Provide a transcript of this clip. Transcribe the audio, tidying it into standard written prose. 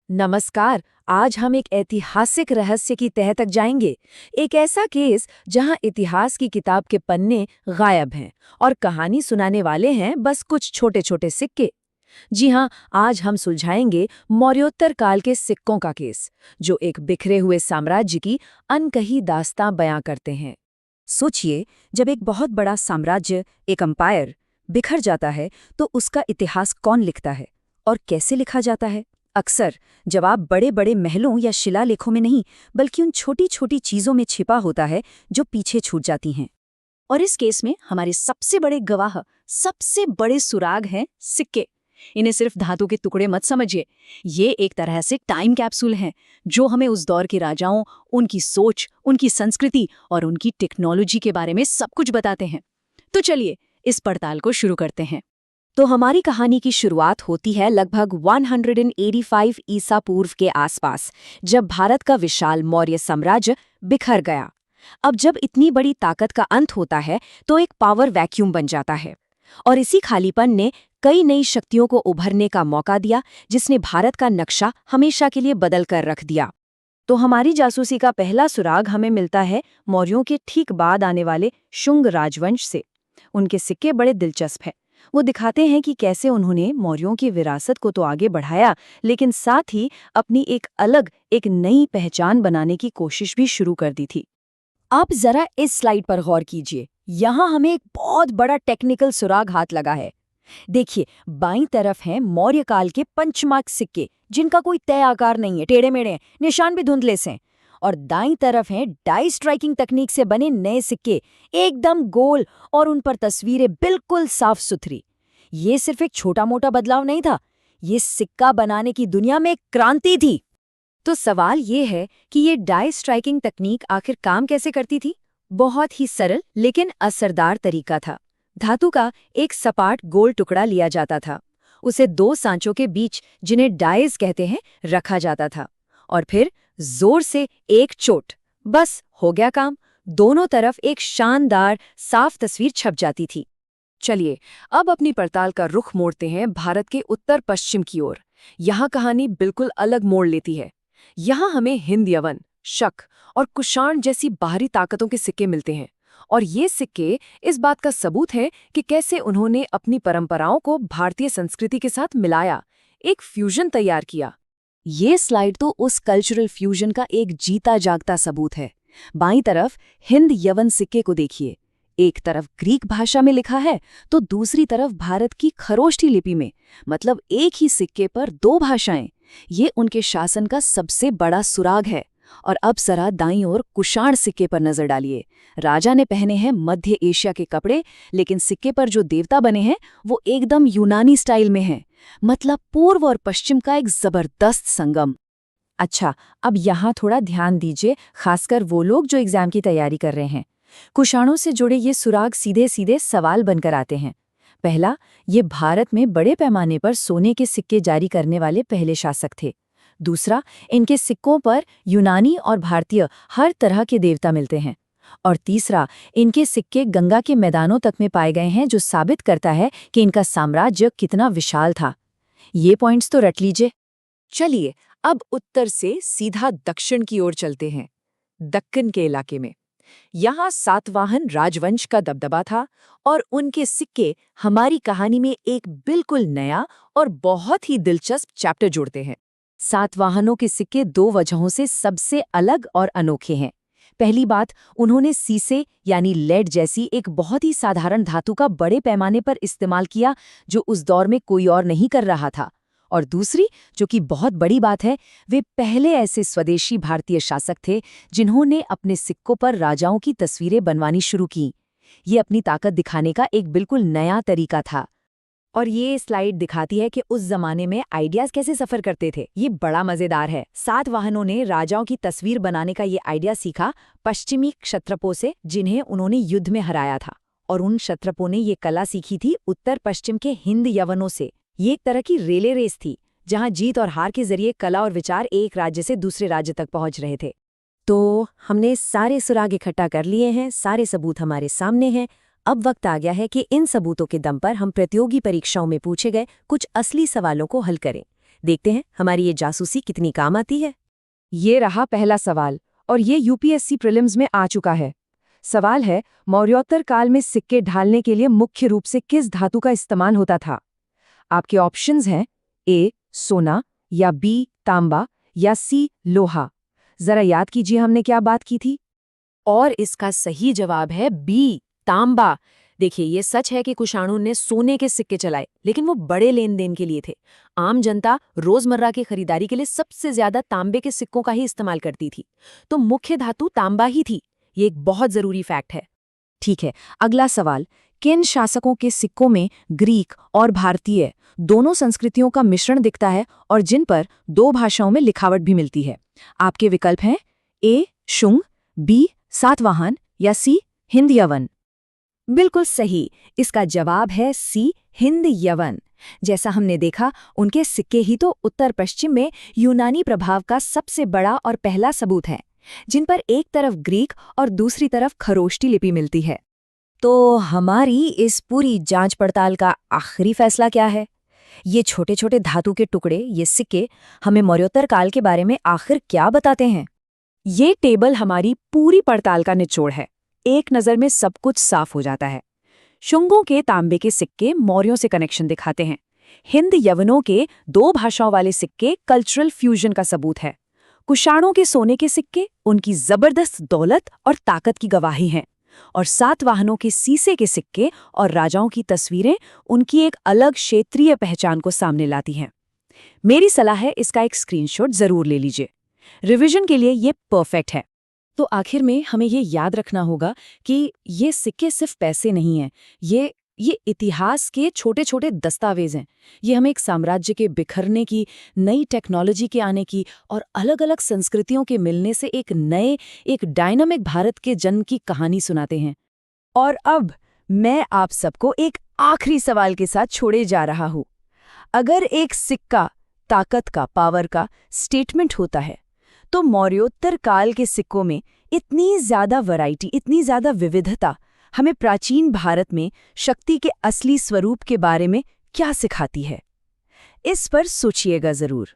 नमस्कार। आज हम एक ऐतिहासिक रहस्य की तह तक जाएंगे। एक ऐसा केस जहां इतिहास की किताब के पन्ने गायब हैं और कहानी सुनाने वाले हैं बस कुछ छोटे छोटे सिक्के। जी हां, आज हम सुलझाएंगे मौर्योत्तर काल के सिक्कों का केस, जो एक बिखरे हुए साम्राज्य की अनकही दास्तां बयां करते हैं। सोचिए, जब एक बहुत बड़ा साम्राज्य, एक अंपायर, बिखर जाता है तो उसका इतिहास कौन लिखता है और कैसे लिखा जाता है? अक्सर जवाब बड़े बड़े महलों या शिलालेखों में नहीं, बल्कि उन छोटी छोटी चीजों में छिपा होता है जो पीछे छूट जाती हैं। और इस केस में हमारे सबसे बड़े गवाह, सबसे बड़े सुराग हैं सिक्के। इन्हें सिर्फ धातु के टुकड़े मत समझिए, ये एक तरह से टाइम कैप्सूल हैं जो हमें उस दौर के राजाओं, उनकी सोच, उनकी संस्कृति और उनकी टेक्नोलॉजी के बारे में सब कुछ बताते हैं। तो चलिए इस पड़ताल को शुरू करते हैं। तो हमारी कहानी की शुरुआत होती है लगभग 185 ईसा पूर्व के आसपास, जब भारत का विशाल मौर्य साम्राज्य बिखर गया। अब जब इतनी बड़ी ताकत का अंत होता है तो एक पावर वैक्यूम बन जाता है, और इसी खालीपन ने कई नई शक्तियों को उभरने का मौका दिया, जिसने भारत का नक्शा हमेशा के लिए बदल कर रख दिया। तो हमारी जासूसी का पहला सुराग हमें मिलता है मौर्यों के ठीक बाद आने वाले शुंग राजवंश से। उनके सिक्के बड़े दिलचस्प हैं। वो दिखाते हैं कि कैसे उन्होंने मौर्यों की विरासत को तो आगे बढ़ाया, लेकिन साथ ही अपनी एक नई पहचान बनाने की कोशिश भी शुरू कर दी थी। आप जरा इस स्लाइड पर गौर कीजिए। यहाँ हमें एक बहुत बड़ा टेक्निकल सुराग हाथ लगा है। देखिए, बाईं तरफ हैं मौर्य काल के पंचमार्क सिक्के, जिनका कोई तय आकार नहीं है, टेढ़े मेढ़े हैं, निशान भी धुंधले से हैं। और दाईं तरफ हैं डाई स्ट्राइकिंग तकनीक से बने नए सिक्के, एकदम गोल, और उन पर तस्वीरें बिल्कुल साफ सुथरी। ये सिर्फ एक छोटा मोटा बदलाव नहीं था, ये सिक्का बनाने की दुनिया में एक क्रांति थी। तो सवाल ये है कि ये डाई स्ट्राइकिंग तकनीक आखिर काम कैसे करती थी? बहुत ही सरल लेकिन असरदार तरीका था। धातु का एक सपाट गोल टुकड़ा लिया जाता था, उसे दो सांचों के बीच, जिन्हें डाइज कहते हैं, रखा जाता था, और फिर जोर से एक चोट, बस हो गया काम। दोनों तरफ एक शानदार साफ तस्वीर छप जाती थी। चलिए, अब अपनी पड़ताल का रुख मोड़ते हैं भारत के उत्तर पश्चिम की ओर। यहाँ कहानी बिल्कुल अलग मोड़ लेती है। यहाँ हमें हिंद यवन, शक और कुषाण जैसी बाहरी ताकतों के सिक्के मिलते हैं, और ये सिक्के इस बात का सबूत है कि कैसे उन्होंने अपनी परंपराओं को भारतीय संस्कृति के साथ मिलाया, एक फ्यूजन तैयार किया। ये स्लाइड तो उस कल्चरल फ्यूजन का एक जीता जागता सबूत है। बाईं तरफ हिंद यवन सिक्के को देखिए। एक तरफ ग्रीक भाषा में लिखा है तो दूसरी तरफ भारत की खरोष्ठी लिपि में, मतलब एक ही सिक्के पर दो भाषाएं। ये उनके शासन का सबसे बड़ा सुराग है। और अब जरा दाईं ओर कुषाण सिक्के पर नजर डालिए। राजा ने पहने हैं मध्य एशिया के कपड़े, लेकिन सिक्के पर जो देवता बने हैं वो एकदम यूनानी स्टाइल में हैं, मतलब पूर्व और पश्चिम का एक जबरदस्त संगम। अच्छा, अब यहाँ थोड़ा ध्यान दीजिए, खासकर वो लोग जो एग्जाम की तैयारी कर रहे हैं। कुषाणों से जुड़े ये सुराग सीधे सीधे सवाल बनकर आते हैं। पहला, ये भारत में बड़े पैमाने पर सोने के सिक्के जारी करने वाले पहले शासक थे। दूसरा, इनके सिक्कों पर यूनानी और भारतीय हर तरह के देवता मिलते हैं। और तीसरा, इनके सिक्के गंगा के मैदानों तक में पाए गए हैं, जो साबित करता है कि इनका साम्राज्य कितना विशाल था। ये पॉइंट्स तो रट लीजिए। चलिए, अब उत्तर से सीधा दक्षिण की ओर चलते हैं, दक्कन के इलाके में। यहाँ सातवाहन राजवंश का दबदबा था, और उनके सिक्के हमारी कहानी में एक बिल्कुल नया और बहुत ही दिलचस्प चैप्टर जोड़ते हैं। सातवाहनों के सिक्के दो वजहों से सबसे अलग और अनोखे हैं। पहली बात, उन्होंने सीसे यानी लेड जैसी एक बहुत ही साधारण धातु का बड़े पैमाने पर इस्तेमाल किया, जो उस दौर में कोई और नहीं कर रहा था। और दूसरी, जो कि बहुत बड़ी बात है, वे पहले ऐसे स्वदेशी भारतीय शासक थे जिन्होंने अपने सिक्कों पर राजाओं की तस्वीरें बनवानी शुरू की। ये अपनी ताकत दिखाने का एक बिल्कुल नया तरीका था। और ये स्लाइड दिखाती है कि उस जमाने में आइडियाज कैसे सफर करते थे। ये बड़ा मजेदार है। सातवाहनों ने राजाओं की तस्वीर बनाने का ये आइडिया सीखा पश्चिमी क्षत्रपों से, जिन्हें उन्होंने युद्ध में हराया था। और उन क्षत्रपों ने ये कला सीखी थी उत्तर पश्चिम के हिंद यवनों से। ये एक तरह की रेले रेस थी, जहां जीत और हार के जरिए कला और विचार एक राज्य से दूसरे राज्य तक पहुंच रहे थे। तो हमने सारे सुराग इकट्ठा कर लिए हैं, सारे सबूत हमारे सामने हैं। अब वक्त आ गया है कि इन सबूतों के दम पर हम प्रतियोगी परीक्षाओं में पूछे गए कुछ असली सवालों को हल करें। देखते हैं हमारी ये जासूसी कितनी काम आती है। ये रहा पहला सवाल, और ये यूपीएससी प्रीलिम्स में आ चुका है। सवाल है, मौर्योत्तर काल में सिक्के ढालने के लिए मुख्य रूप से किस धातु का इस्तेमाल होता था? आपके ऑप्शंस हैं ए सोना, या बी तांबा, या सी लोहा। जरा याद कीजिए हमने क्या बात की थी। और इसका सही जवाब है बी तांबा। देखिए, ये सच है कि कुषाणों ने सोने के सिक्के चलाए, लेकिन वो बड़े लेन देन के लिए थे। आम जनता रोजमर्रा की खरीदारी के लिए सबसे ज्यादा तांबे के सिक्कों का ही इस्तेमाल करती थी, तो मुख्य धातु तांबा ही थी। ये एक बहुत जरूरी फैक्ट है। ठीक है, अगला सवाल, किन शासकों के सिक्कों में ग्रीक और भारतीय दोनों संस्कृतियों का मिश्रण दिखता है और जिन पर दो भाषाओं में लिखावट भी मिलती है? आपके विकल्प हैं ए शुंग, बी सातवाहन, या सी हिंद यवन। बिल्कुल सही, इसका जवाब है सी हिंद यवन। जैसा हमने देखा, उनके सिक्के ही तो उत्तर पश्चिम में यूनानी प्रभाव का सबसे बड़ा और पहला सबूत है, जिन पर एक तरफ ग्रीक और दूसरी तरफ खरोष्टी लिपि मिलती है। तो हमारी इस पूरी जांच पड़ताल का आखिरी फैसला क्या है? ये छोटे छोटे धातु के टुकड़े, ये सिक्के, हमें मौर्योत्तर काल के बारे में आखिर क्या बताते हैं? ये टेबल हमारी पूरी पड़ताल का निचोड़ है। एक नज़र में सब कुछ साफ हो जाता है। शुंगों के तांबे के सिक्के मौर्यों से कनेक्शन दिखाते हैं। हिंद यवनों के दो भाषाओं वाले सिक्के कल्चरल फ्यूजन का सबूत है। कुषाणों के सोने के सिक्के उनकी जबरदस्त दौलत और ताकत की गवाही हैं। और सातवाहनों के सीसे के सिक्के और राजाओं की तस्वीरें उनकी एक अलग क्षेत्रीय पहचान को सामने लाती हैं। मेरी सलाह है, इसका एक स्क्रीनशॉट जरूर ले लीजिए। रिवीजन के लिए ये परफेक्ट है। तो आखिर में हमें ये याद रखना होगा कि ये सिक्के सिर्फ पैसे नहीं हैं, ये इतिहास के छोटे छोटे दस्तावेज हैं। ये हमें एक साम्राज्य के बिखरने की, नई टेक्नोलॉजी के आने की और अलग अलग संस्कृतियों के मिलने से एक डायनामिक भारत के जन्म की कहानी सुनाते हैं। और अब मैं आप सबको एक आखिरी सवाल के साथ छोड़े जा रहा हूं। अगर एक सिक्का ताकत का, पावर का स्टेटमेंट होता है, तो मौर्योत्तर काल के सिक्कों में इतनी ज्यादा वैरायटी, इतनी ज्यादा विविधता हमें प्राचीन भारत में शक्ति के असली स्वरूप के बारे में क्या सिखाती है? इस पर सोचिएगा जरूर।